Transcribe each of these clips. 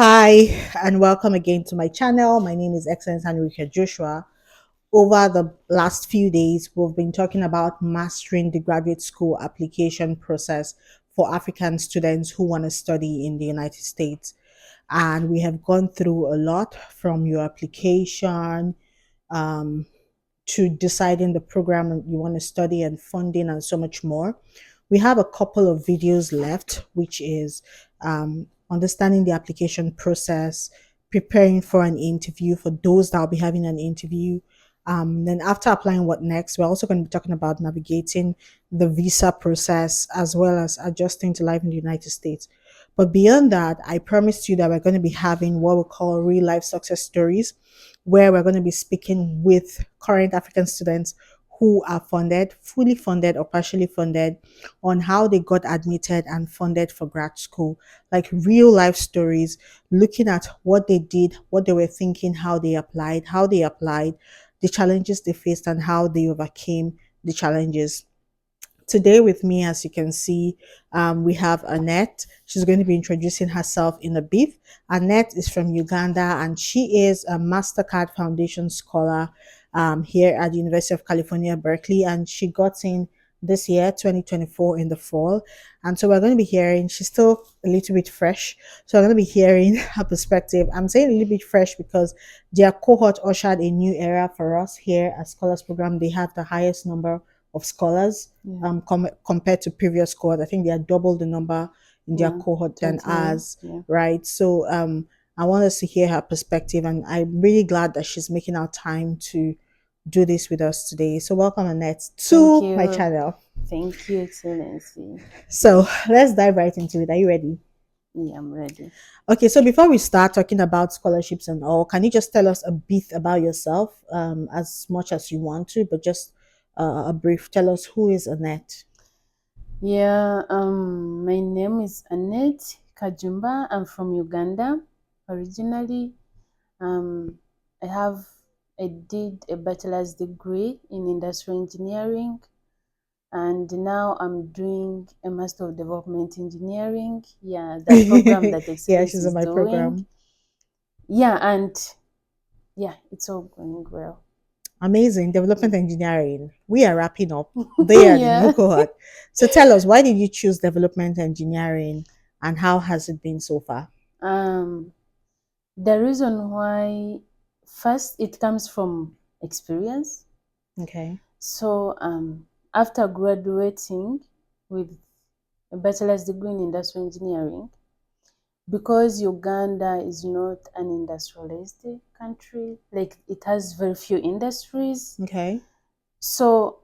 Hi, and welcome again to my channel. My name is Excellence Enrique Joshua. Over the last few days, we've been talking about mastering the graduate school application process for African students who want to study in the United States. And we have gone through a lot from your application um, to deciding the program you want to study and funding and so much more. We have a couple of videos left, which is understanding the application process, preparing for an interview for those that will be having an interview. Then after applying, what next? We're also going to be talking about navigating the visa process as well as adjusting to life in the United States. But beyond that, I promised you that we're going to be having what we call real life success stories, where we're going to be speaking with current African students who are funded, fully funded or partially funded, on how they got admitted and funded for grad school, like real life stories, looking at what they did, what they were thinking, how they applied, the challenges they faced, and how they overcame the challenges. Today with me, as you can see, we have Annet. She's going to be introducing herself in a bit. Annet is from Uganda and she is a MasterCard Foundation scholar here at the University of California, Berkeley. And she got in this year, 2024, in the fall. And so we're going to be hearing, she's still a little bit fresh. So we're going to be hearing her perspective. I'm saying a little bit fresh because their cohort ushered a new era for us here at Scholars Program. They have the highest number of scholars compared to previous cohort. I think they are double the number in their cohort than ours, right? So I want us to hear her perspective, and I'm really glad that she's making our time to do this with us today. So welcome, Annette, to my channel. Thank you, Excellency. So let's dive right into it. Are you ready? Yeah, I'm ready. Okay, so before we start talking about scholarships and all, can you just tell us a bit about yourself, as much as you want to, but just a brief. Tell us, who is Annette? Yeah, my name is Annet Kajumba. I'm from Uganda originally. Um, I have I did a bachelor's degree in industrial engineering, and now I'm doing a master of development engineering. Yeah, the program that Yeah, Excellence she's on is my doing. program. Yeah, and yeah, it's all going well. Amazing. Development engineering. We are wrapping up. They are the new Yeah. cohort. So tell us, why did you choose development engineering and how has it been so far? Um, The reason why, first, it comes from experience. Okay. So, after graduating with a bachelor's degree in industrial engineering, because Uganda is not an industrialist country, like it has very few industries. Okay. So,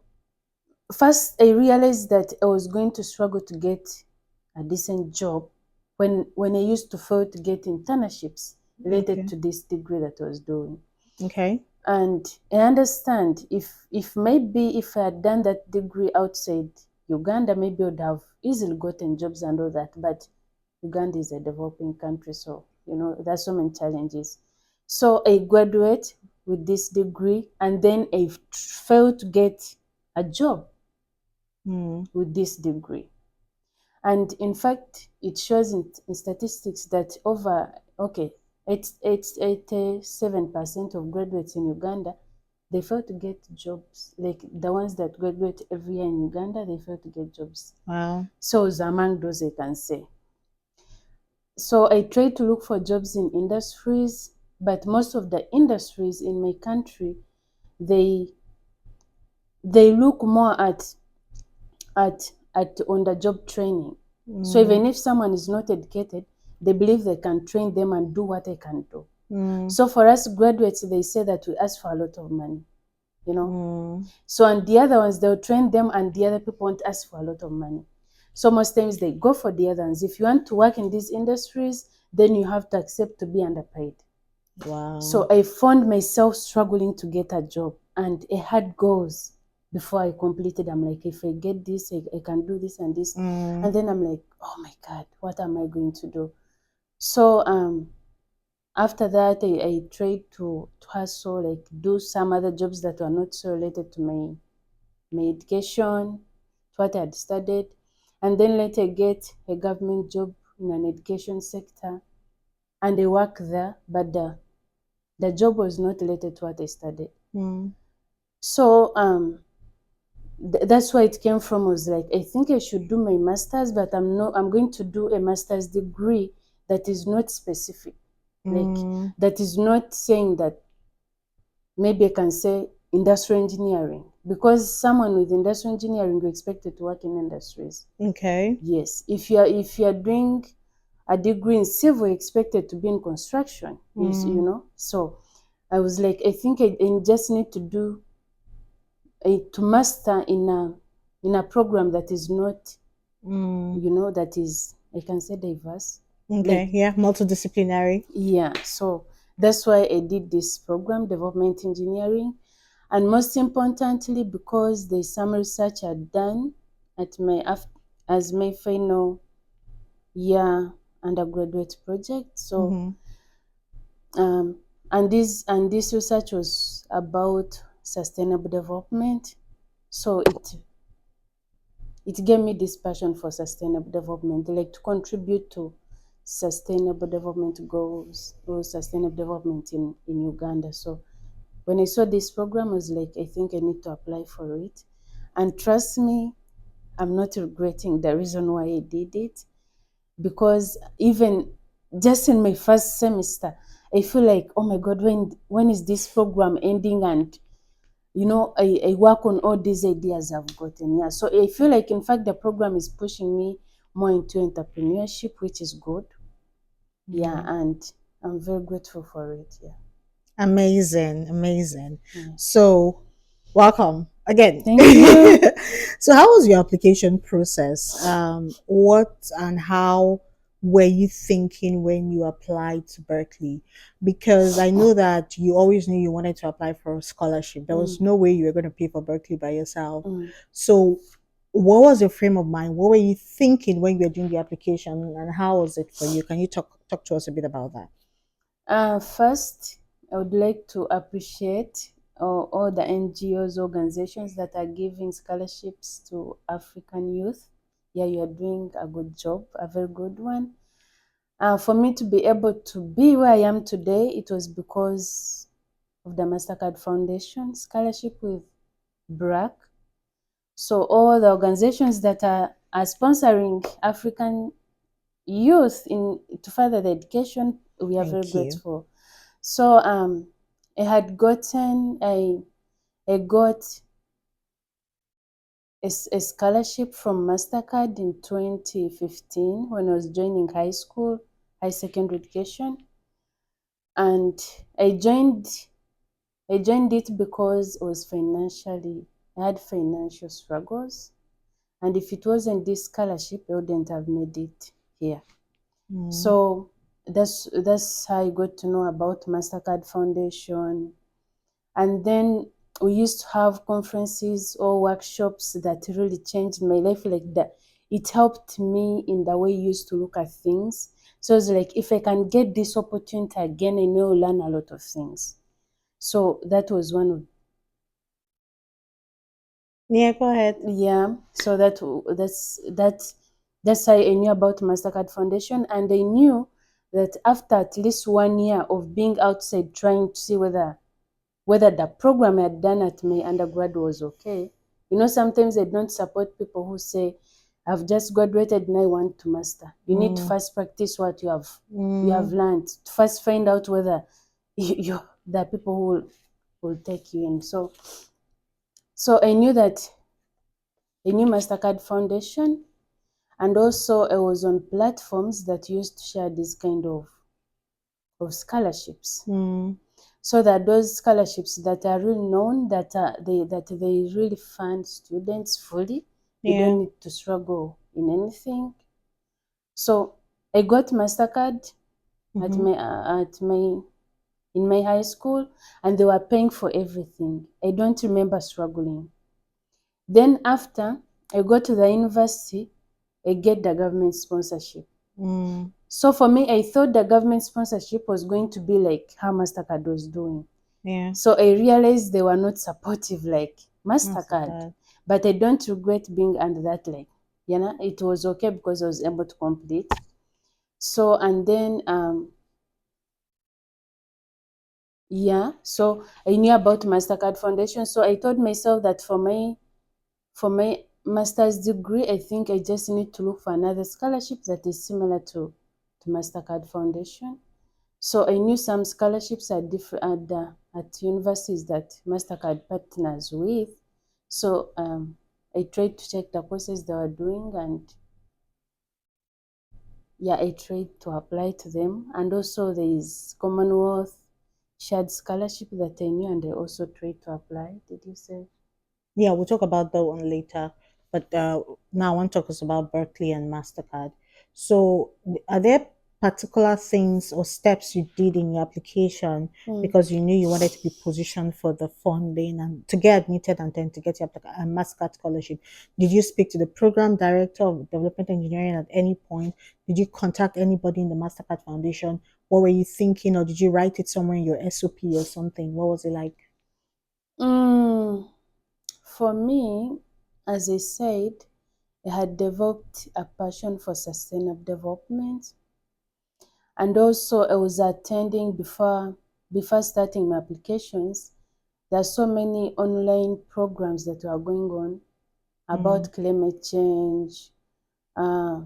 first, I realized that I was going to struggle to get a decent job when I used to fail to get internships related Okay. to this degree that I was doing. Okay. And I understand if maybe if I had done that degree outside Uganda, maybe I would have easily gotten jobs and all that. But Uganda is a developing country, so there's so many challenges. So I graduate with this degree, and then I failed to get a job Hmm. with this degree. And in fact, it shows in statistics that it's 87% of graduates in Uganda, they fail to get jobs. Like the ones that graduate every year in Uganda, they fail to get jobs. Wow. So it's among those I can say. So I try to look for jobs in industries, but most of the industries in my country, they they look more at on the job training. So even if someone is not educated, they believe they can train them and do what they can do. Mm. So for us graduates, they say that we ask for a lot of money, you know. Mm. So and the other ones, they'll train them and the other people won't ask for a lot of money. So most times they go for the other ones. If you want to work in these industries, then you have to accept to be underpaid. So Wow. I found myself struggling to get a job, and I had goals before I completed. I'm like, if I get this, I can do this and this. Mm. And then I'm like, oh my God, what am I going to do? So after that, I tried to hustle, like do some other jobs that were not so related to my education, to what I had studied. And then later get a government job in an education sector. and I work there, but the job was not related to what I studied. Mm. So that's why it came from. Was like, I think I should do my masters, but I'm going to do a master's degree that is not specific, like Mm. that is not saying that. Maybe I can say industrial engineering, because someone with industrial engineering you're expected to work in industries. Okay. Yes, if you're doing a degree in civil, you're expected to be in construction. You Mm. know. So I was like, I think I just need to do to master in a program that is not, Mm. that is, I can say, diverse. Okay. Like, Yeah. Multidisciplinary. yeah, so that's why I did this program, development engineering. And most importantly, because there's some research I'd done at as my final year undergraduate project. So Mm-hmm. um, and this research was about sustainable development. So it gave me this passion for sustainable development, like to contribute to sustainable development goals or sustainable development in Uganda. So when I saw this program, I was like, I think I need to apply for it. And trust me, I'm not regretting the reason why I did it, because even just in my first semester, I feel like, oh my God, when is this program ending? And I work on all these ideas I've gotten. Yeah. So I feel like, in fact, the program is pushing me more into entrepreneurship, which is good. Yeah. Mm. And I'm very grateful for it. Yeah. Amazing, amazing. Yeah. So, welcome again. Thank you. So, how was your application process? What and how were you thinking when you applied to Berkeley? Because I know that you always knew you wanted to apply for a scholarship. There was Mm, no way you were going to pay for Berkeley by yourself. mm. So, what was your frame of mind? What were you thinking when you were doing the application, and how was it for you? Can you talk to us a bit about that? First, I would like to appreciate all the NGOs, organizations that are giving scholarships to African youth. Yeah, you are doing a good job, a very good one. For me to be able to be where I am today, it was because of the MasterCard Foundation scholarship with BRAC. So all the organizations that are sponsoring African youth in to further the education, we are very Thank you. grateful. So I got a scholarship from MasterCard in 2015 when I was joining high secondary education, and I joined I joined it because I had financial struggles, and if it wasn't this scholarship, I wouldn't have made it here. Mm. So that's how I got to know about MasterCard Foundation. And then we used to have conferences or workshops that really changed my life, like that. It helped me in the way I used to look at things. So it's like, if I can get this opportunity again, I know I'll learn a lot of things. So that was one of, Yeah, go ahead. yeah. So that's how I knew about Mastercard Foundation, and I knew that after at least 1 year of being outside trying to see whether the program I had done at my undergrad was okay. Sometimes I don't support people who say, I've just graduated and I want to master. You need to Mm. first practice what you have Mm. learned. To first find out whether there are people who will take you in. So I knew Mastercard Foundation, and also I was on platforms that used to share this kind of scholarships. Mm. So that those scholarships that are really known, that they really fund students fully. You don't Yeah. need to struggle in anything. So I got Mastercard at Mm-hmm. my in my high school, and they were paying for everything. I don't remember struggling. Then after I go to the university, I get the government sponsorship. Mm. So for me, I thought the government sponsorship was going to be like how Mastercard was doing. Yeah. So I realized they were not supportive like Mastercard. Mastercard. But I don't regret being under that leg. It was okay because I was able to complete. So and then Yeah, so I knew about Mastercard Foundation. So I told myself that for my master's degree, I think I just need to look for another scholarship that is similar to Mastercard Foundation. So I knew some scholarships are different at universities that Mastercard partners with. So I tried to check the courses they were doing, and yeah, I tried to apply to them. And also there is Commonwealth shared scholarship that I knew, and I also tried to apply. Did you say? Yeah, we'll talk about that one later. But now I want to talk us about Berkeley and MasterCard. So, are there particular things or steps you did in your application Mm. because you knew you wanted to be positioned for the funding and to get admitted and then to get your MasterCard scholarship? Did you speak to the program director of development engineering at any point? Did you contact anybody in the MasterCard Foundation? What were you thinking, or did you write it somewhere in your SOP or something? What was it like? Mm. For me, as I said, I had developed a passion for sustainable development, and also I was attending before starting my applications. There are so many online programs that were going on Mm, about climate change, uh,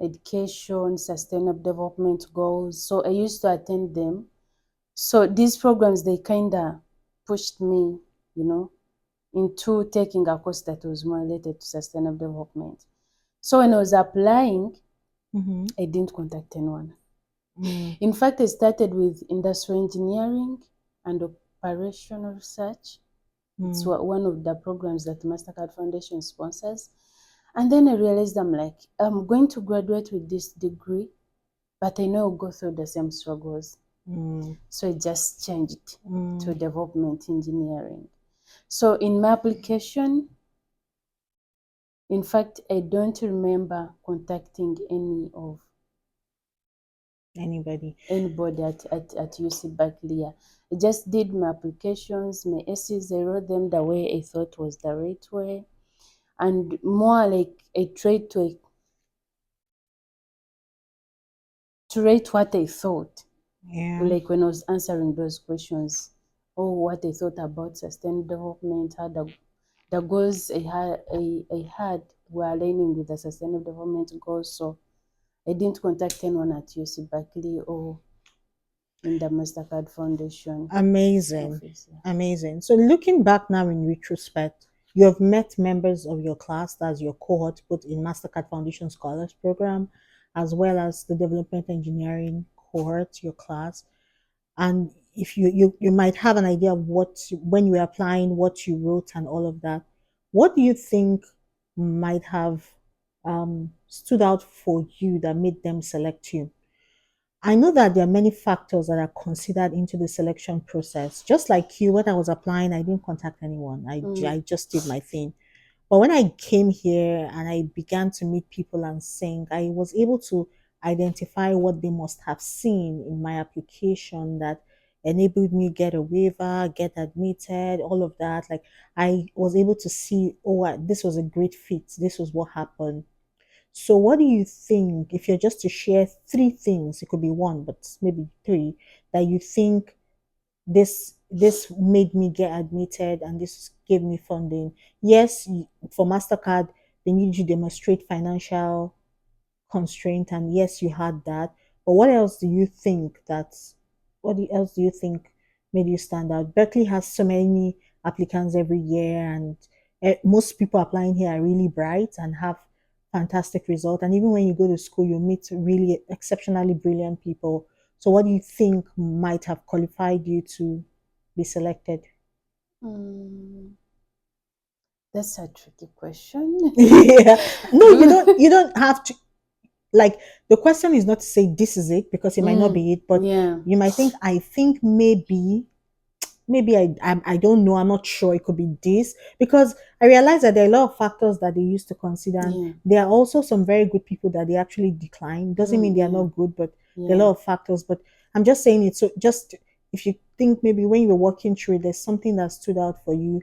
education, sustainable development goals. So I used to attend them. So these programs, they kind of pushed me, you know, into taking a course that was more related to sustainable development. So when I was applying, mm-hmm, I didn't contact anyone. mm, In fact, I started with industrial engineering and operational research. It's mm. one of the programs that Mastercard Foundation sponsors. And then I realized I'm like, I'm going to graduate with this degree, but I know I'll go through the same struggles. Mm, So I just changed to mm, development engineering. So in my application, in fact, I don't remember contacting anybody. anybody at UC Berkeley. I just did my applications, my essays, I wrote them the way I thought was the right way. And more like I tried to write what I thought, Yeah, like when I was answering those questions, or what I thought about sustainable development, how the goals I had were aligning with the sustainable development goals. So I didn't contact anyone at UC Berkeley or in the Mastercard Foundation amazing. office. Yeah. Amazing. So looking back now in retrospect, you have met members of your class, that's your cohort, both in MasterCard Foundation Scholars Program, as well as the Development Engineering cohort, your class. And if you might have an idea of what when you were applying, what you wrote and all of that, what do you think might have stood out for you that made them select you? I know that there are many factors that are considered into the selection process. Just like you, when I was applying, I didn't contact anyone. Mm, I just did my thing. But when I came here and I began to meet people and sing, I was able to identify what they must have seen in my application that enabled me get a waiver, get admitted, all of that. Like I was able to see, oh, this was a great fit. This was what happened. So, what do you think, if you're just to share three things, it could be one, but maybe three, that you think this made me get admitted and this gave me funding? Yes, for Mastercard, they need you to demonstrate financial constraint, and yes, you had that. But what else do you think else do you think made you stand out? Berkeley has so many applicants every year, and most people applying here are really bright and have fantastic results. And even when you go to school, you meet really exceptionally brilliant people. So, what do you think might have qualified you to be selected? mm, that's a tricky question. Yeah, no, you don't have to, like, the question is not to say this is it because it might not Mm, be it, but yeah, you might think, I think maybe I don't know, I'm not sure, it could be this, because I realize that there are a lot of factors that they used to consider, and yeah, there are also some very good people that they actually decline. Doesn't mean they are yeah, not good, but there are a yeah. lot of factors. But I'm just saying it, so just if you think maybe when you were working through it, there's something that stood out for you.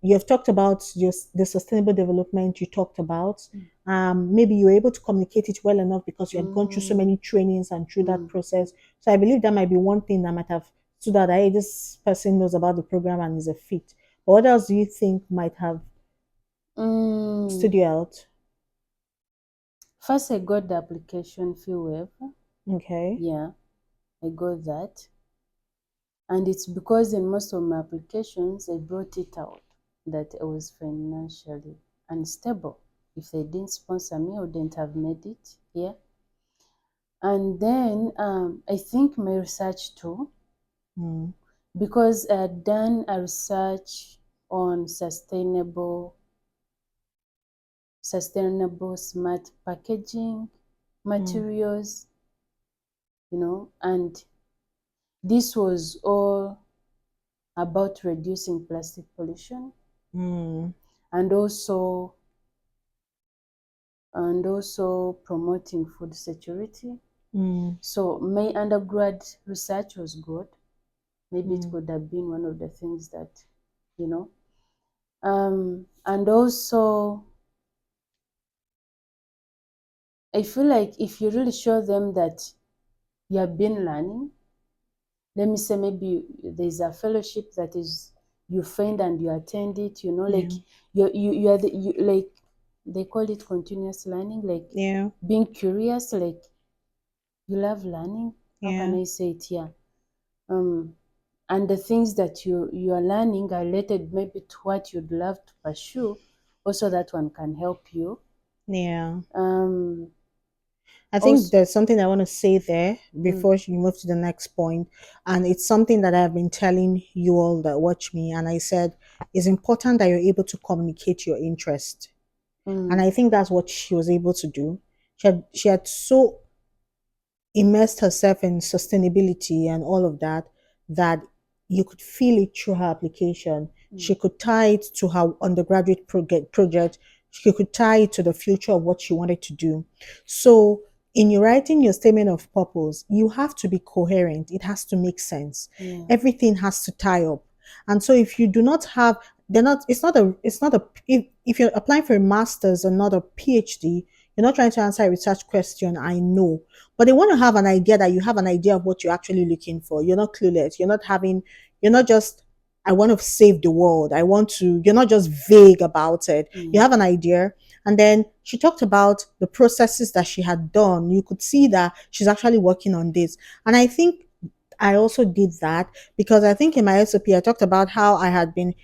You have talked about just the sustainable development you talked about. Mm, Maybe you were able to communicate it well enough because you had gone through so mm, many trainings and through that mm, process. So I believe that might be one thing that might have so that this person knows about the program and is a fit? Or what else do you think might have stood Mm, you out? first, I got the application fee waiver. Okay. Yeah, I got that. And it's because in most of my applications, I brought it out that I was financially unstable. If they didn't sponsor me, I wouldn't have made it here. And then I think my research too, Mm, because I had done a research on sustainable smart packaging mm, materials, and this was all about reducing plastic pollution mm, and also promoting food security. mm, So my undergrad research was good. Maybe it mm, could have been one of the things that, you know. And also, I feel like if you really show them that you have been learning, let me say maybe there's a fellowship that is you find and you attend it, like yeah. you are you like they call it continuous learning, like Yeah. being curious, like you love learning. How can Yeah. I say it? Yeah. Um, and the things that you are learning are related maybe to what you'd love to pursue. Also, that one can help you. Yeah. Um, I think also, there's something I want to say there mm, before you move to the next point. And it's something that I've been telling you all that watch me. And I said, it's important that you're able to communicate your interest. And mm, I think that's what she was able to do. She had so immersed herself in sustainability and all of that, that you could feel it through her application. mm, She could tie it to her undergraduate project. She could tie it to the future of what she wanted to do. So, in your writing your statement of purpose, you have to be coherent. It has to make sense. yeah, Everything has to tie up. And so, if you do not have, they're not. It's not a. If you're applying for a master's and not a PhD, you're not trying to answer a research question. I know, but they want to have an idea that you have an idea of what you're actually looking for. You're not clueless. You're not just, I want to save the world. You're not just vague about it. You yeah, have an idea. And then she talked about the processes that she had done. You could see that she's actually working on this. And I think I also did that because I think in my SOP I talked about how I had been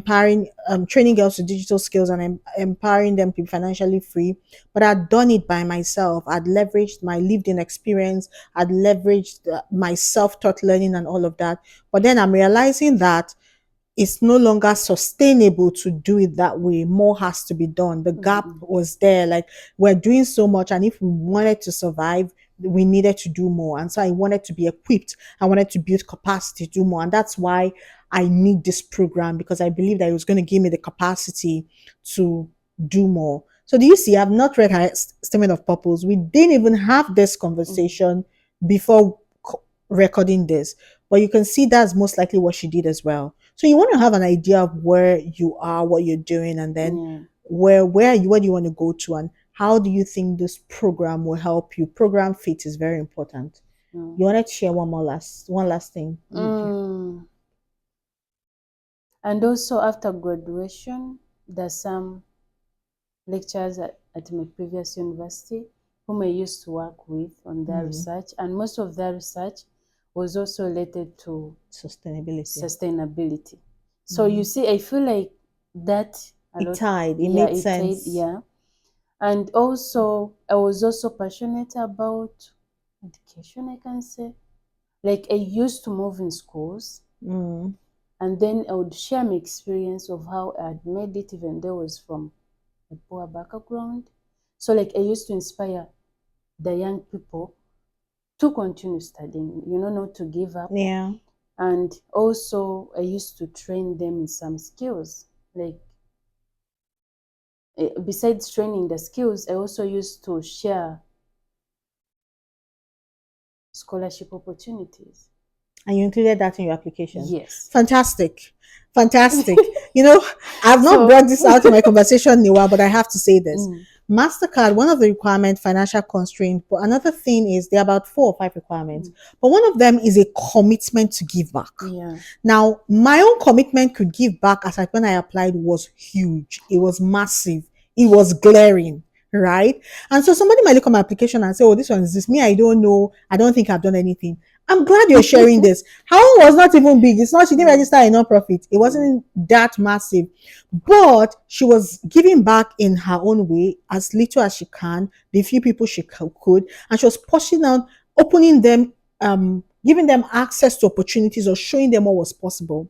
training girls with digital skills and empowering them to be financially free. But I'd done it by myself. I'd leveraged my lived-in experience. I'd leveraged my self-taught learning and all of that. But then I'm realizing that it's no longer sustainable to do it that way. More has to be done. The mm, gap mm, was there. Like, we're doing so much, and if we wanted to survive, we needed to do more. And so I wanted to be equipped. I wanted to build capacity to do more. And that's why I need this program, because I believe that it was going to give me the capacity to do more. So do you see? I've not read her statement of purpose. We didn't even have this mm, conversation before recording this, but you can see that's most likely what she did as well. So you want to have an idea of where you are, what you're doing, and then yeah, where do you want to go to, and how do you think this program will help you. Program fit is very important. mm. You wanted to share one last thing. Mm. And also after graduation, there's some lecturers at my previous university whom I used to work with on their Mm, research, and most of their research was also related to sustainability. sustainability. So you Mm. see, I feel like that a It lot, tied. It yeah, made it did, sense. yeah. And also, I was also passionate about education, I can say. Like, I used to move in schools, Mm, and then I would share my experience of how I had made it, even though I was from a poor background. So, like, I used to inspire the young people to continue studying, not to give up. yeah. And also, I used to train them in some skills. Like, besides training the skills, I also used to share scholarship opportunities. And you included that in your application. Yes. Fantastic. Fantastic. I've not So, brought this out in my conversation in a while, but I have to say this. mm, MasterCard, one of the requirements, financial constraint, but another thing is there are about 4 or 5 requirements. But one of them is a commitment to give back. Yeah. Now, my own commitment to give back as when I applied was huge. It was massive. It was glaring, right? And so somebody might look at my application and say, "Oh, this one is this." Me, I don't know. I don't think I've done anything. I'm glad you're sharing this. Her own was not even big. It's not, she didn't register a non-profit. It wasn't that massive. But she was giving back in her own way, as little as she can, the few people she could, and she was pushing out, opening them, giving them access to opportunities or showing them what was possible.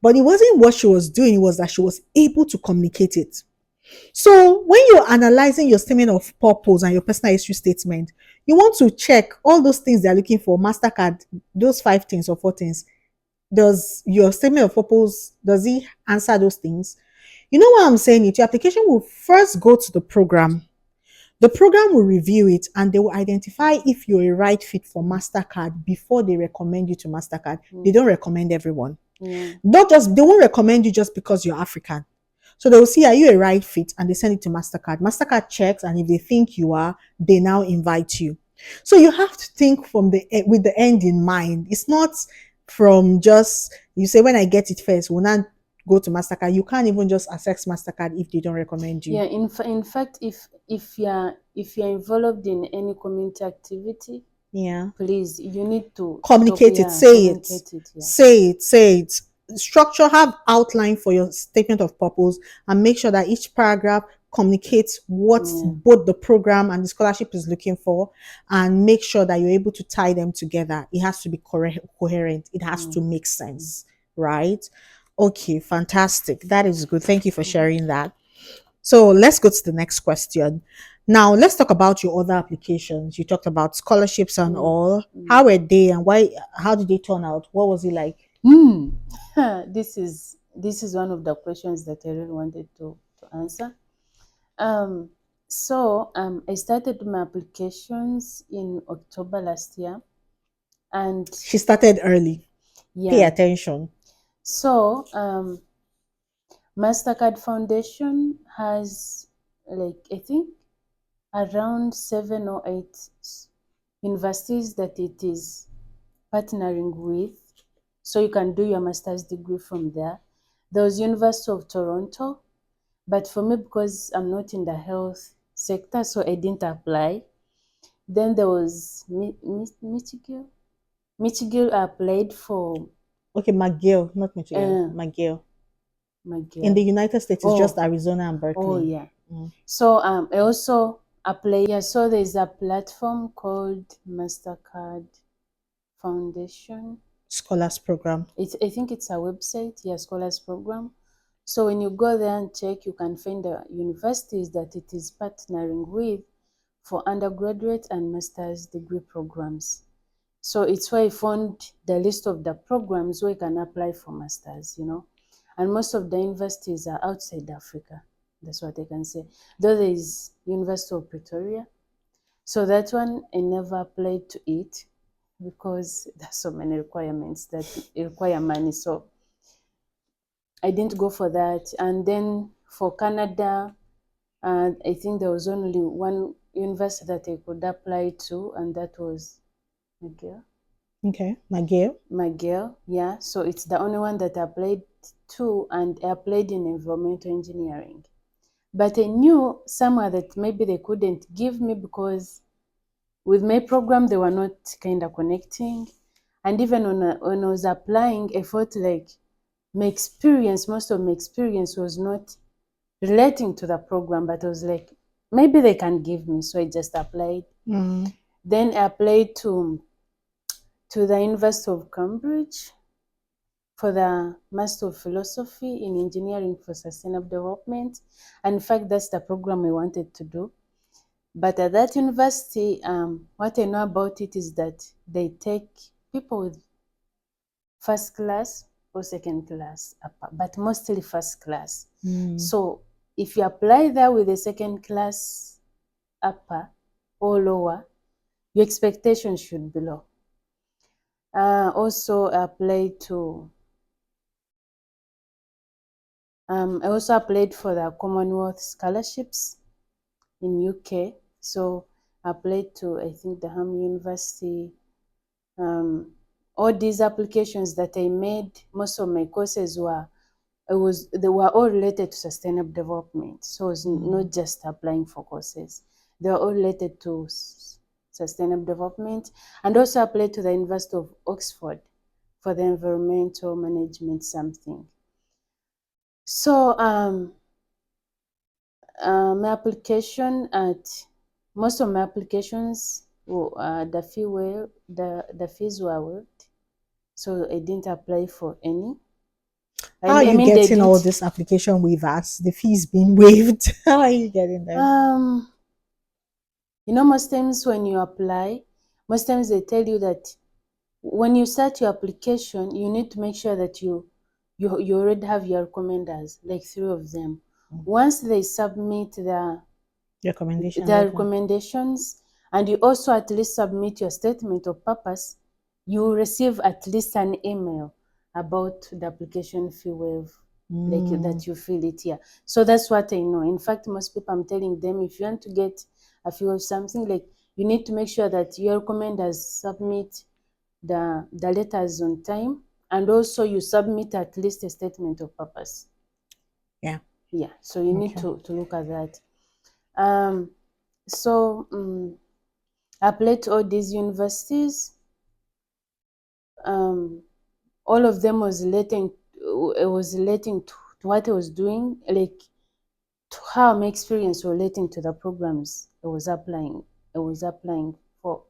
But it wasn't what she was doing, it was that she was able to communicate it. So when you're analyzing your statement of purpose and your personal history statement, you want to check all those things they're looking for, MasterCard, those 5 things or 4 things. Does your statement of purpose, does it answer those things? You know what I'm saying? Your application will first go to the program. The program will review it and they will identify if you're a right fit for MasterCard before they recommend you to MasterCard. They don't recommend everyone. Not just, they won't recommend you just because you're African. So they will see, are you a right fit? And they send it to MasterCard. MasterCard checks, and if they think you are, they now invite you. So you have to think from with the end in mind. It's not from just, you say, when I get it first, we'll not go to MasterCard. You can't even just access MasterCard if they don't recommend you. Yeah, in fact, if you're involved in any community activity, Yeah. please, you need to Communicate it, say it. Say it. Structure, have outline for your statement of purpose, and make sure that each paragraph communicates what both the program and the scholarship is looking for, and make sure that you're able to tie them together. It has to be coherent. It has to make sense, right? Okay, fantastic. That is good. Thank you for sharing that. So let's go to the next question. Now let's talk about your other applications. You talked about scholarships and all. How were they, and why? How did they turn out? What was it like? This is one of the questions that I really wanted to answer. I started my applications in October last year, and She started early. Pay yeah. attention. So MasterCard Foundation has, like, I think around 7 or 8 universities that it is partnering with, so you can do your master's degree from there. There was University of Toronto, but for me, because I'm not in the health sector, so I didn't apply. Then there was Michigan. Michigan, I applied for. Okay, McGill, not Michigan. McGill. In the United States, it's just Arizona and Berkeley. Oh yeah. So I also applied. Yeah, so there's a platform called MasterCard Foundation. Scholars program. I think it's a website, yeah, Scholars program. So when you go there and check, you can find the universities that it is partnering with for undergraduate and master's degree programs. So it's where I found the list of the programs where you can apply for masters, and most of the universities are outside Africa. That's what I can say. Though there is University of Pretoria. So that one, I never applied to it because there's so many requirements that require money. So I didn't go for that. And then for Canada, I think there was only one university that I could apply to, and that was McGill. Okay, McGill, yeah. So it's the only one that I applied to, and I applied in environmental engineering. But I knew somewhere that maybe they couldn't give me because with my program, they were not kind of connecting. And even when I was applying, I felt like most of my experience was not relating to the program, but I was like, maybe they can give me. So I just applied. Then I applied to the University of Cambridge for the Master of Philosophy in Engineering for Sustainable Development. And in fact, that's the program I wanted to do. But at that university, what I know about it is that they take people with first class or second class, but mostly first class. So if you apply there with a second class upper or lower, your expectation should be low. Also applied to I also applied for the Commonwealth scholarships. in UK. So I applied to, I think, the Ham University. All these applications that I made, most of my courses they were all related to sustainable development. So it's not just applying for courses. They were all related to sustainable development, and also applied to the University of Oxford for the environmental management something. So my application at most of my applications, the fees were waived, so I didn't apply for any. How are I you mean, they getting all didn't. this application waivers? The fees being waived. How are you getting them? Um, most times when you apply, most times they tell you that when you start your application, you need to make sure that you already have your recommenders, like 3 of them. Once they submit Recommendation the letter. recommendations, and you also at least submit your statement of purpose, you will receive at least an email about the application fee waive, like that you fill it here. So that's what I know. In fact, most people, I'm telling them, if you want to get a fee of something, like, you need to make sure that your recommenders submit the letters on time, and also you submit at least a statement of purpose. Yeah. Yeah, so you need Okay. to look at that. So I applied to all these universities. All of them was relating. It was relating to what I was doing, like to how my experience relating to the programs I was applying. I was applying for.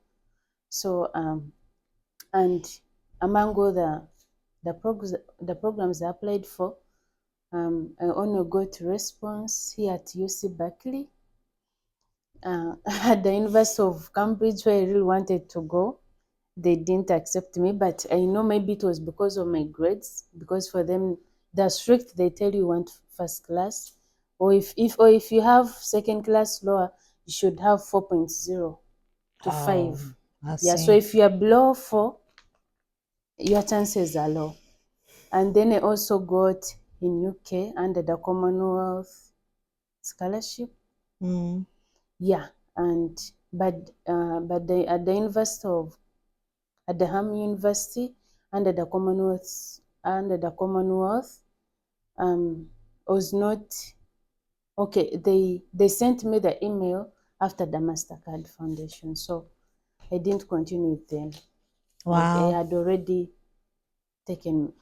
So and among all the programs I applied for, I only got response here at UC Berkeley. At the University of Cambridge, where I really wanted to go, they didn't accept me, but I know maybe it was because of my grades, because for them they're strict. They tell you want first class, or if you have second class lower, you should have 4.0 to Oh, 5. I Yeah, so see. if you're below 4, your chances are low. And then I also got in UK under the Commonwealth scholarship. Mm. Yeah, and but at the University of at the Ham University under the Commonwealth, was not okay. They sent me the email after the Mastercard Foundation, so I didn't continue with them. Like, I Wow. had already taken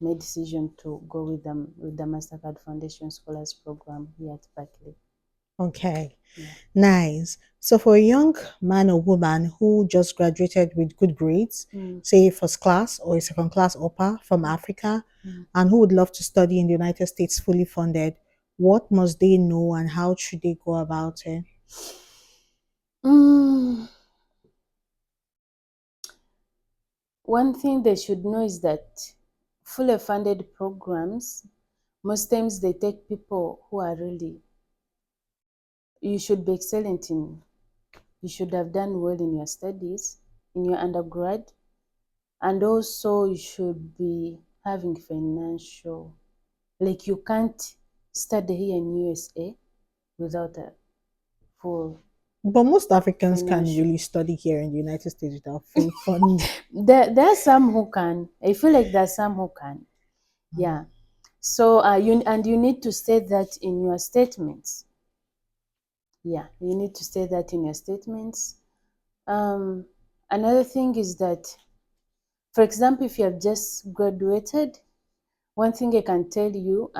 my decision to go with them with the Mastercard Foundation Scholars Program here at Berkeley. Okay. Yeah. Nice. So for a young man or woman who just graduated with good grades, Mm, say first class or a second class upper from Africa, mm. and who would love to study in the United States fully funded, what must they know and how should they go about it? Mm, One thing they should know is that fully funded programs, most times they take people who are really, you should be excellent in, you should have done well in your studies, in your undergrad, and also you should be having financial, like, you can't study here in USA without a full But most Africans can financial. really study here in the United States without full fund. There are some who can. I feel like there are some who can. Yeah. So you need to state that in your statements. Yeah, you need to state that in your statements. Um, Another thing is that, for example, if you have just graduated, one thing I can tell you,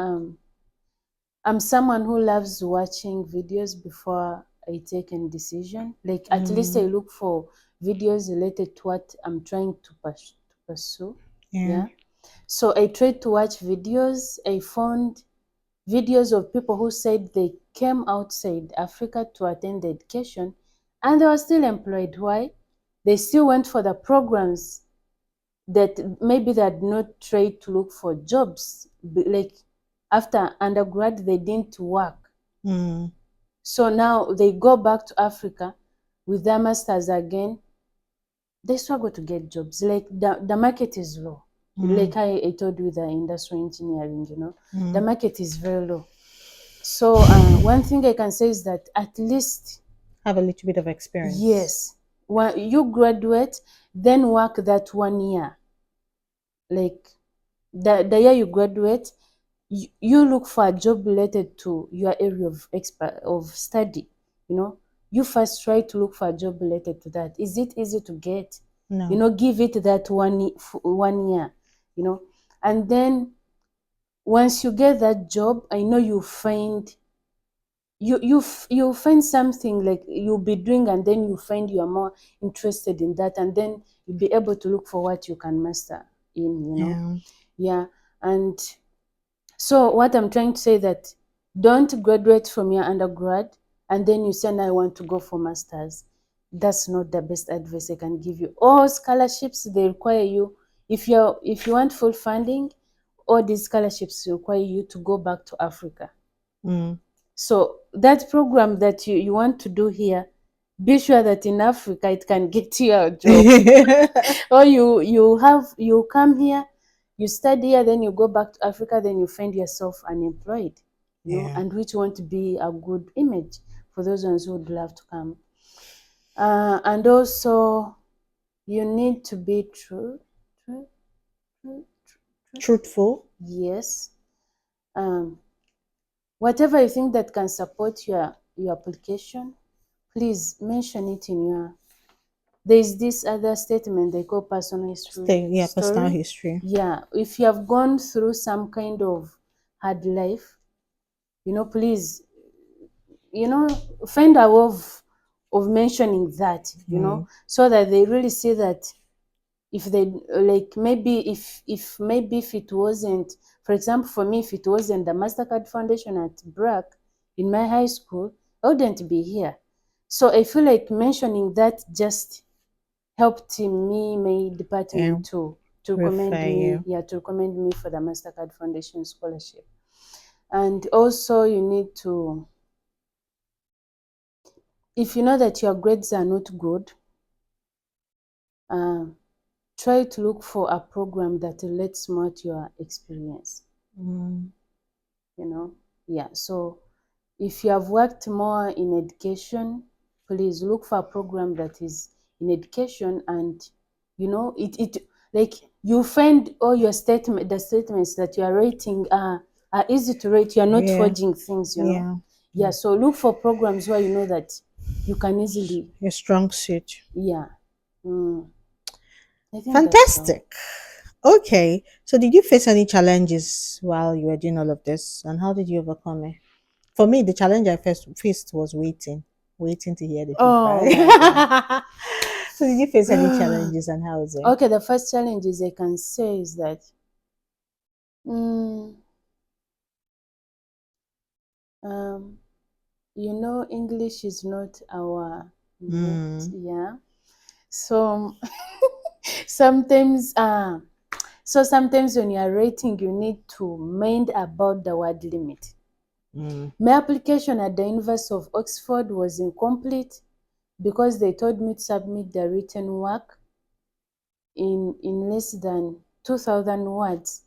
I'm someone who loves watching videos before I take a decision. Like, at least I Mm, look for videos related to what I'm trying to pursue. yeah. Yeah. So I tried to watch videos. I found videos of people who said they came outside Africa to attend the education and they were still employed. Why? They still went for the programs that maybe they had not tried to look for jobs. Like, after undergrad, they didn't work. Mm, So now they go back to Africa with their masters again. They struggle to get jobs. Like, the market is low. mm, Like I told you, the industrial engineering, the mm. market is very low. So one thing I can say is that at least, Have a little bit of experience. yes, when you graduate, then work that 1 year. Like the year you graduate, you look for a job related to your area of study. You know, you first try to look for a job related to that. Is it easy to get? You No. know, give it that 1 year. You know, and then once you get that job, I know you find you find something like you'll be doing, and then you find you are more interested in that, and then you'll be able to look for what you can master in. Yeah. Yeah. And so what I'm trying to say that don't graduate from your undergrad and then you say, "Now I want to go for masters." That's not the best advice I can give you. All scholarships, they require you, if you want full funding, all these scholarships require you to go back to Africa. Mm. So that program that you want to do here, be sure that in Africa it can get you a job. Or you come here, you study here, then you go back to Africa, then you find yourself unemployed, Yeah. and which won't be a good image for those ones who would love to come. And also, you need to be true, true, true. Truthful. Yes. Um, Whatever you think that can support your application, please mention it in your. There is this other statement they call personal history Stay. Yeah. Personal story. history. Yeah, if you have gone through some kind of hard life, please, you know, find a way of mentioning that, Mm. so that they really see that if they like maybe if it wasn't, for example, for me, if it wasn't the Mastercard Foundation at BRAC in my high school, I wouldn't be here. So I feel like mentioning that just helped me, my Yeah. department, to recommend Refer me, you. yeah, to recommend me for the Mastercard Foundation scholarship. And also you need to, if you know that your grades are not good, um, try to look for a program that relates more to your experience. Mm. you know yeah, so if you have worked more in education, please look for a program that is in education, and it like you find all your the statements that you are writing are easy to write. You are not Yeah. forging things. Yeah. Yeah, so look for programs where you know that you can easily. Your strong suit. Yeah. mm, I think that's all. Fantastic. Okay. So, did you face any challenges while you were doing all of this, and how did you overcome it? For me, the challenge I first faced was waiting to hear the Oh my god. feedback. So, did you face any challenges, and how was it? Okay, the first challenges I can say is that, mm, um, English is not our net. Mm. Yeah. So sometimes, sometimes when you are rating, you need to mind about the word limit. Mm. My application at the University of Oxford was incomplete because they told me to submit the written work in less than 2,000 words.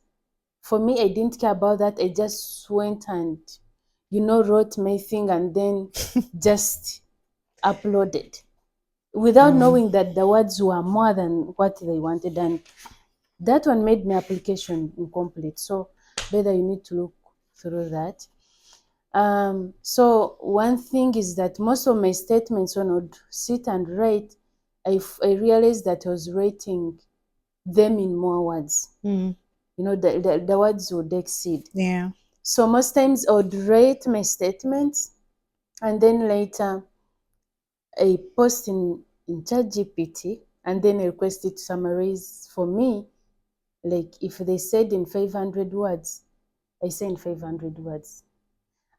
For me, I didn't care about that. I just went and, wrote my thing and then just uploaded without Mm. knowing that the words were more than what they wanted. And that one made my application incomplete. So better you need to look through that. So one thing is that most of my statements, when I would sit and write, I realized that I was writing them in more words. Mm. The words would exceed. Yeah. So most times I would write my statements, and then later I post in ChatGPT, and then I request it to summarize for me. Like if they said in 500 words, I say in 500 words.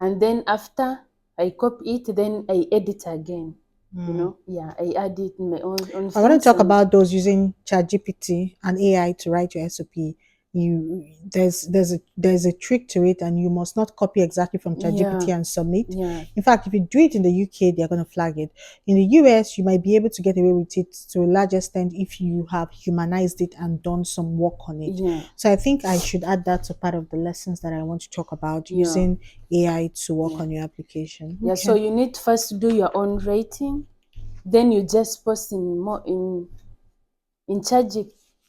And then after I copy it, then I edit again. Mm. Yeah, I add it in my own I want to things. talk And about those using ChatGPT and AI to write your SOP. there's a trick to it, and you must not copy exactly from Yeah, ChatGPT and submit. yeah, In fact, if you do it in the UK, they're going to flag it. In the US, you might be able to get away with it to a large extent if you have humanized it and done some work on it. yeah, So I think I should add that to part of the lessons that I want to talk about, yeah, using AI to work yeah. on your application. Yeah, so Okay. you need first to do your own rating, then you just post in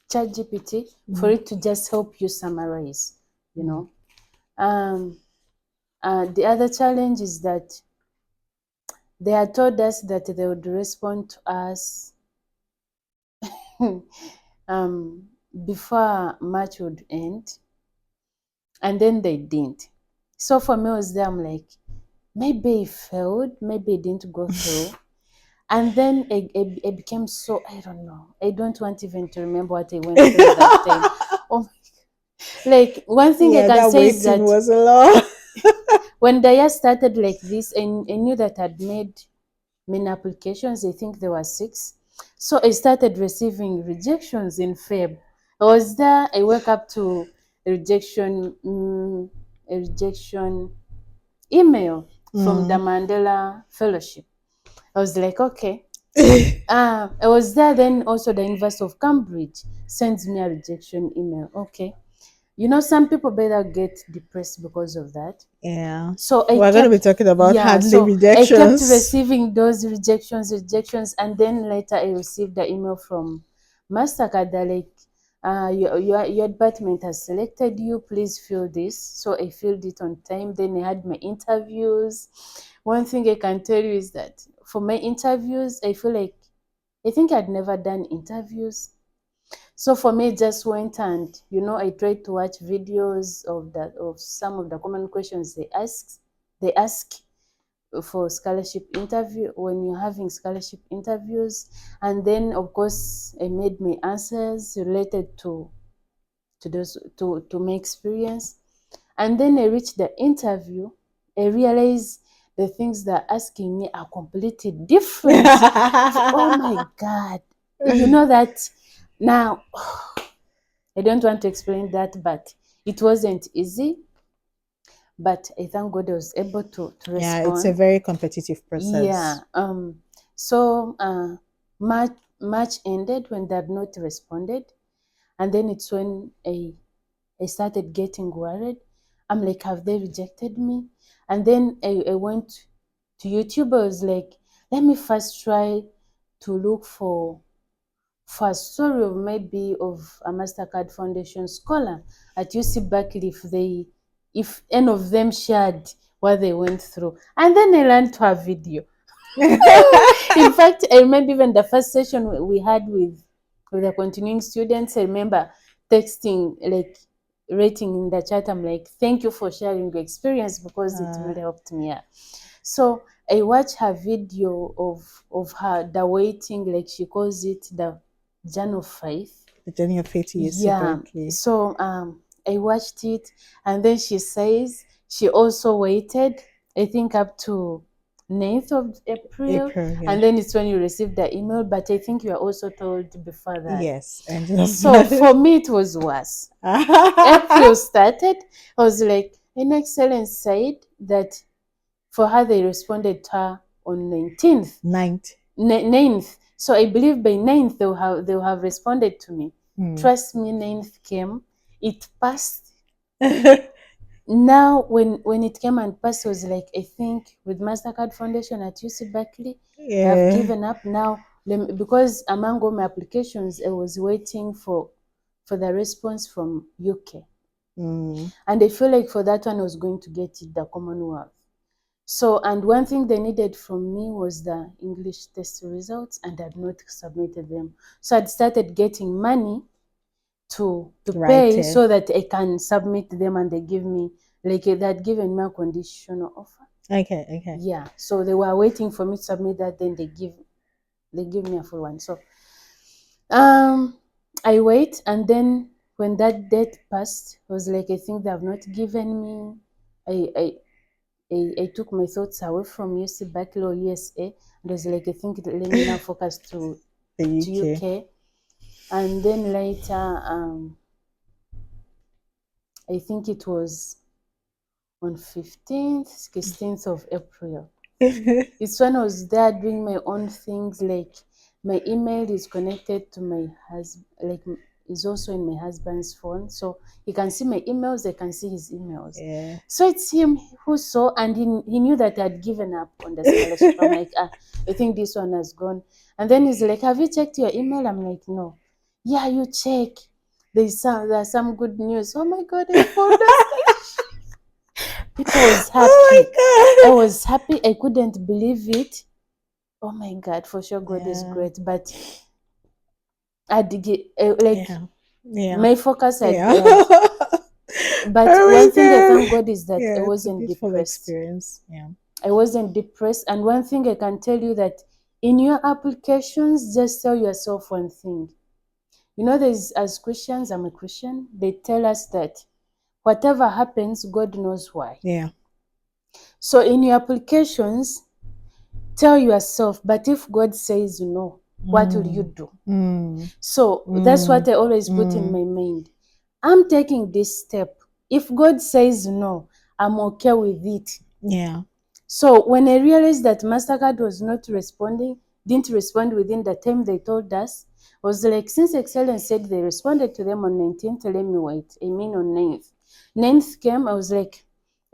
ChatGPT for Mm, it to just help you summarize, you mm. know. Um, the other challenge is that they had told us that they would respond to us um, before March would end, and then they didn't. So for me, I was there, I'm like, maybe it failed, maybe it didn't go through. And then it became so, I don't know. I don't want even to remember what I went through that time. Oh, like one thing I Yeah, can that say is waiting that was a lot. when the year started like this, I knew that I'd made many applications. I think there were 6. So I started receiving rejections in Feb. I was there. I woke up to a rejection email from the Mm. Mandela Fellowship. I was like, okay. I was there. Then also the University of Cambridge sends me a rejection email. Okay. You know, some people better get depressed because of that. Yeah. So I We're going to be kept, talking about yeah, handling so I kept rejections. receiving those rejections, and then later I received the email from Mastercard that like, your department has selected you. Please fill this. So I filled it on time. Then I had my interviews. One thing I can tell you is that for my interviews, I feel like I think I'd never done interviews. So for me, just went and I tried to watch videos of some of the common questions they ask for scholarship interview when you're having scholarship interviews, and then of course I made my answers related to my experience, and then I reached the interview. I realized the things they're asking me are completely different. Oh my God! You know that now. I don't want to explain that, but it wasn't easy. But I thank God I was able to Yeah, it's a respond. very competitive Yeah. process. So March ended when they had not responded, and then it's when I started getting worried. I'm like, have they rejected me? And then I went to YouTube. I was like, let me first try to look for a story of maybe of a Mastercard Foundation scholar at UC Berkeley, if any of them shared what they went through. And then I learned to have video. In fact, I remember even the first session we had with the continuing students. I remember texting, like writing in the chat. I'm like, thank you for sharing your experience because it Uh, really helped me. Yeah. So I watched her video of her the waiting, like she calls it the journey of faith. the journey of faith to UC Yeah. Berkeley. So I watched it, and then she says she also waited, I think up to 9th of April, April, yeah. and then it's when you receive the email. But I think you are also told before that. Yes, ending of So March. for me, it was worse. April started. I was like, an excellence said that for her they responded to her on 19th. Ninth. 9th. So I believe by 9th they'll have responded to me. Hmm. Trust me, 9th came. It passed. Now when it came and passed, it was like, I think with Mastercard Foundation at UC Berkeley, I have Yeah. given up now. Because among all my applications, I was waiting for the response from UK. Mm. And I feel like for that one I was going to get it, the Commonwealth. So, and one thing they needed from me was the English test results, and I'd not submitted them. So I'd started getting money to Right. pay so that I can submit them, and they give me, like they'd given me a conditional offer. Okay, okay. Yeah. So they were waiting for me to submit that, then they give me a full one. So I wait, and then when that date passed, I was like, I think they have not given me. I took my thoughts away from UC Berkeley or USA, and I was like, I think let me now focus to The UK. UK. And then later, I think it was on 15th, 16th of April. Yeah. It's when I was there doing my own things. Like my email is connected to my husband, like is also in my husband's phone, so he can see my emails. I can see his emails. Yeah. So it's him who saw, and he knew that I had given up on the scholarship. I'm like, I think this one has gone. And then he's like, have you checked your email? I'm like, no. Yeah, you check. There's some good news. Oh my God, I found a scholarship. People was Oh happy. I my god. was happy. I couldn't believe it. Oh my God, for sure, God is Yeah. great. But I did get, like Yeah. Yeah. my focus Yeah. had. But Oh my one thing I thank god. God is that I Yeah, it's a wasn't beautiful depressed. experience. Yeah. I wasn't depressed. And one thing I can tell you that in your applications, just tell yourself one thing. You know, there's as Christians, I'm a Christian. They tell us that whatever happens, God knows why. Yeah. So in your applications, tell yourself, but if God says no, what will you Mm. do? Mm. So that's what Mm. I always put in Mm. my mind. I'm taking this step. If God says no, I'm okay with it. Yeah. So when I realized that MasterCard was not responding, didn't respond within the time they told us, I was like, since Excellence said they responded to them on 19th, let me wait. I mean on 9th. 9th came, I was like,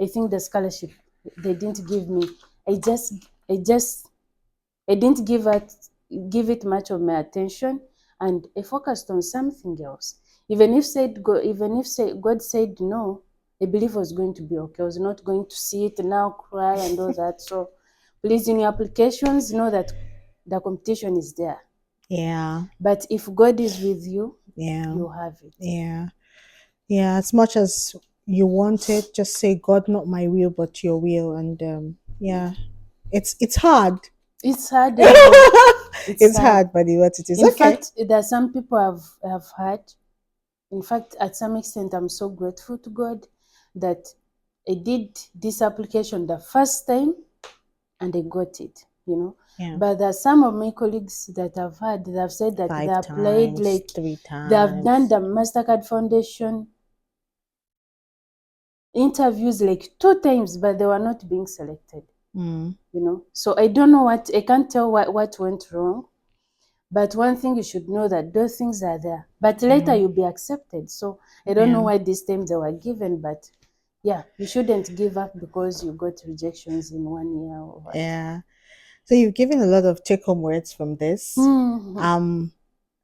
I think the scholarship they didn't give me. I just I didn't give it much of my attention, and I focused on something else. Even if God said no, I believe I was going to be okay. I was not going to see it now, cry and all that. So please, in your applications, know that the competition is there. Yeah. But if God is with you, Yeah. you have it. Yeah. Yeah. As much as you want it, just say, God, not my will, but your will. And yeah, it's hard. It's hard, I know. It's It's hard. hard, but what it is. In Okay. fact, there are some people have had. In fact, at some extent, I'm so grateful to God that I did this application the first time and I got it, you know. Yeah. But there are some of my colleagues that I've had that have said that they 5 times, applied, like three they have done times. the MasterCard Foundation interviews like 2 times, but they were not being selected, Mm. you know. So I don't know I can't tell what went wrong. But one thing you should know that those things are there. But later Yeah. you'll be accepted. So I don't know Yeah. why this time they were given, but yeah, you shouldn't give up because you got rejections in 1 year or what. Yeah. So you've given a lot of take home words from this. Hmm.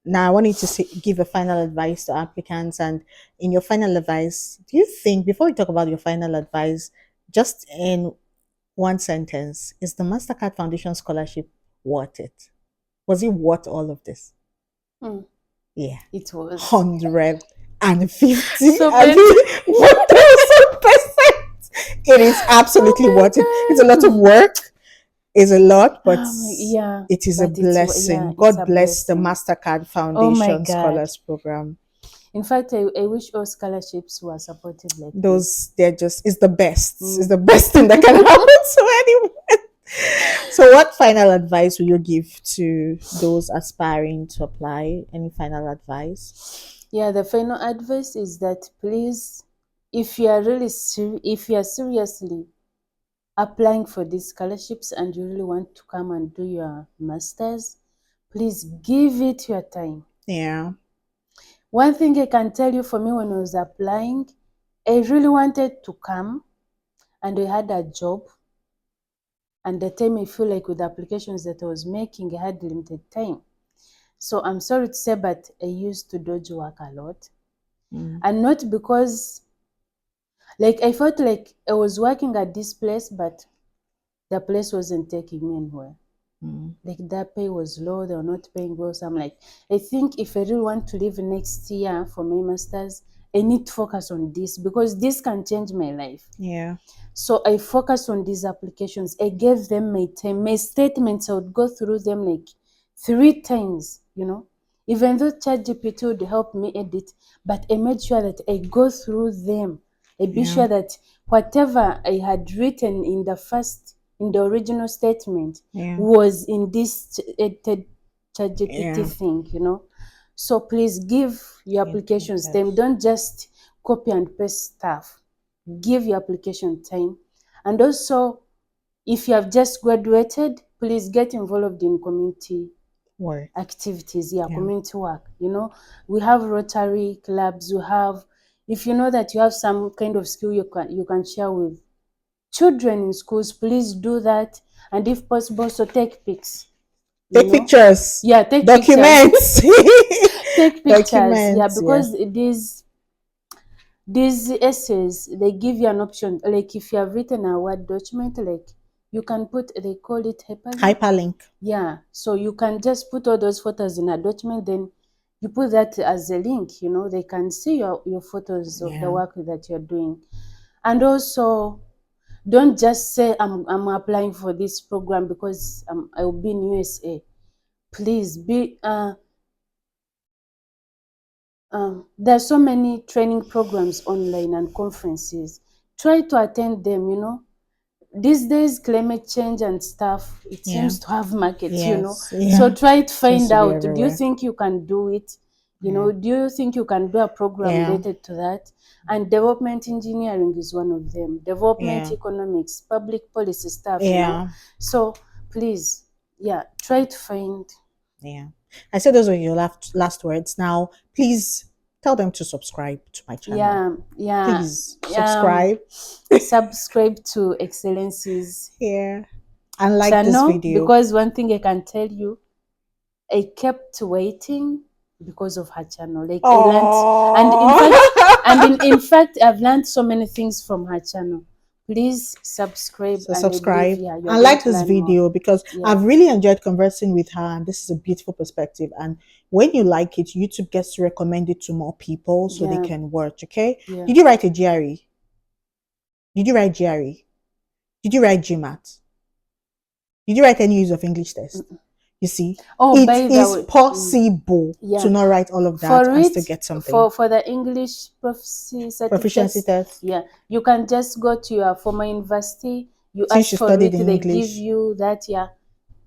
Now I want you to give a final advice to applicants. And in your final advice, do you think, before we talk about your final advice, just in one sentence, is the Mastercard Foundation scholarship worth it? Was it worth all of this? Mm, Yeah. it was 150. so I bad. mean, 1000%. It is absolutely worth it. It's a Oh lot of my God. work. It's a lot, but Yeah, it is a but blessing. it's a God bless the blessing. Mastercard Oh my Foundation God. Scholars Program. In fact, I wish all scholarships were supported like this. Those, they're just, it's the best. It's Mm. the best thing that can happen to anyone. So, what final advice will you give to those aspiring to apply? Any final advice? Yeah, the final advice is that please, if you are if you are seriously applying for these scholarships and you really want to come and do your masters, please give it your time. Yeah. One thing I can tell you, for me, when I was applying, I really wanted to come and I had a job. And the time I feel like with the applications that I was making, I had limited time. So I'm sorry to say, but I used to dodge work a lot. Mm. And not because, like, I felt like I was working at this place, but the place wasn't taking me anywhere. Mm. Like, that pay was low, they were not paying well. So I'm like, I think if I really want to leave next year for my master's, I need to focus on this because this can change my life. Yeah. So I focused on these applications. I gave them my time. My statements, I would go through them like 3 times, you know. Even though ChatGPT would help me edit, but I made sure that I go through them. I be Yeah. sure that whatever I had written in the original statement Yeah. was in this edited ChatGPT Yeah. thing, you know. So please give your Give them applications time. best. Don't just copy and paste stuff. Give your application time. And also, if you have just graduated, please get involved in community Work. activities. Yeah, Yeah. community work. We have Rotary clubs. We have, if you know that you have some kind of skill you can share with children in schools, please do that. And if possible, so take pics. Take pictures. Yeah, take pictures. Documents. Take pictures. Yeah, Documents. Yeah. because these essays, they give you an option. Like if you have written a Word document, like you can put, they call it hyperlink. Hyperlink. Yeah, so you can just put all those photos in a document, then you put that as a link. They can see your photos of the Yeah. work that you're doing. And also, don't just say I'm applying for this program because I will be in USA. Please be there are so many training programs online and conferences. Try to attend them. These days, climate change and stuff, it Yeah. seems to have markets. Yes. So Yeah. try to Seems find to be out, do you everywhere. think you can do it? Yeah. Do you think you can do a program Yeah. related to that? And development engineering is one of them. Development Yeah. economics, public policy stuff. Yeah. So please, yeah, try to find. Yeah. I said those were your last words. Now, please tell them to subscribe to my channel. Yeah, yeah. Please Um, subscribe. subscribe to Excellency's Yeah. And like this channel, video. because one thing I can tell you, I kept waiting because of her channel. Like I learned, and in fact, in fact, I've learned so many things from her channel. Please subscribe, So and I believe, subscribe yeah, you're and going like to this learn more. video because Yeah, I've really enjoyed conversing with her and this is a beautiful perspective. And when you like it, YouTube gets to recommend it to more people so they yeah, can watch. Okay. yeah. Did you write a GRE? Did you write GRE? Did you write GMAT? Did you write any use of English test? You see, Oh, it by the is way, possible yeah. to not write all of that For and it, still get something. for the English proficiency Proficiency certificates, test. yeah, you can just go to your former university, you Since ask you for studied it, in they give English. you that, yeah,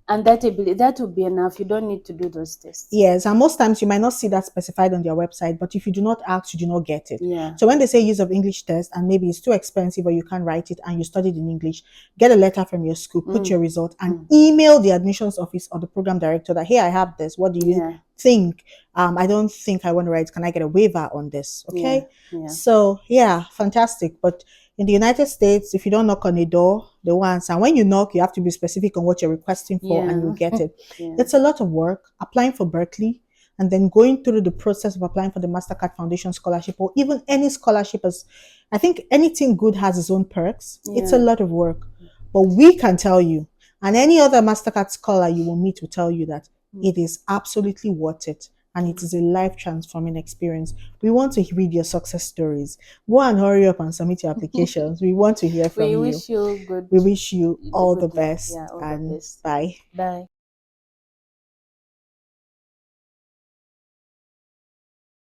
and that will be enough. You don't need to do those tests. Yes, and most times you might not see that specified on their website, but if you do not ask, you do not get it. Yeah. So when they say use of English test and maybe it's too expensive or you can't write it and you studied in English, get a letter from your school, put your result and email the admissions office or the program director that, hey, I have this. What do you Yeah. think? I don't think I want to write. Can I get a waiver on this? Okay. Yeah. So yeah, fantastic. But in the United States, if you don't knock on a door, they won't answer. And when you knock, you have to be specific on what you're requesting for and you'll get it. Yeah. It's a lot of work applying for Berkeley and then going through the process of applying for the MasterCard Foundation scholarship or even any scholarship. As I think anything good has its own perks. It's a Yeah. lot of work. But we can tell you, and any other MasterCard scholar you will meet will tell you that it is absolutely worth it. And it is a life transforming experience. We want to read your success stories. Go and hurry up and submit your applications. We want to hear from We you. wish you good. We wish you all the good luck. best Yeah, all the and best. bye. Bye.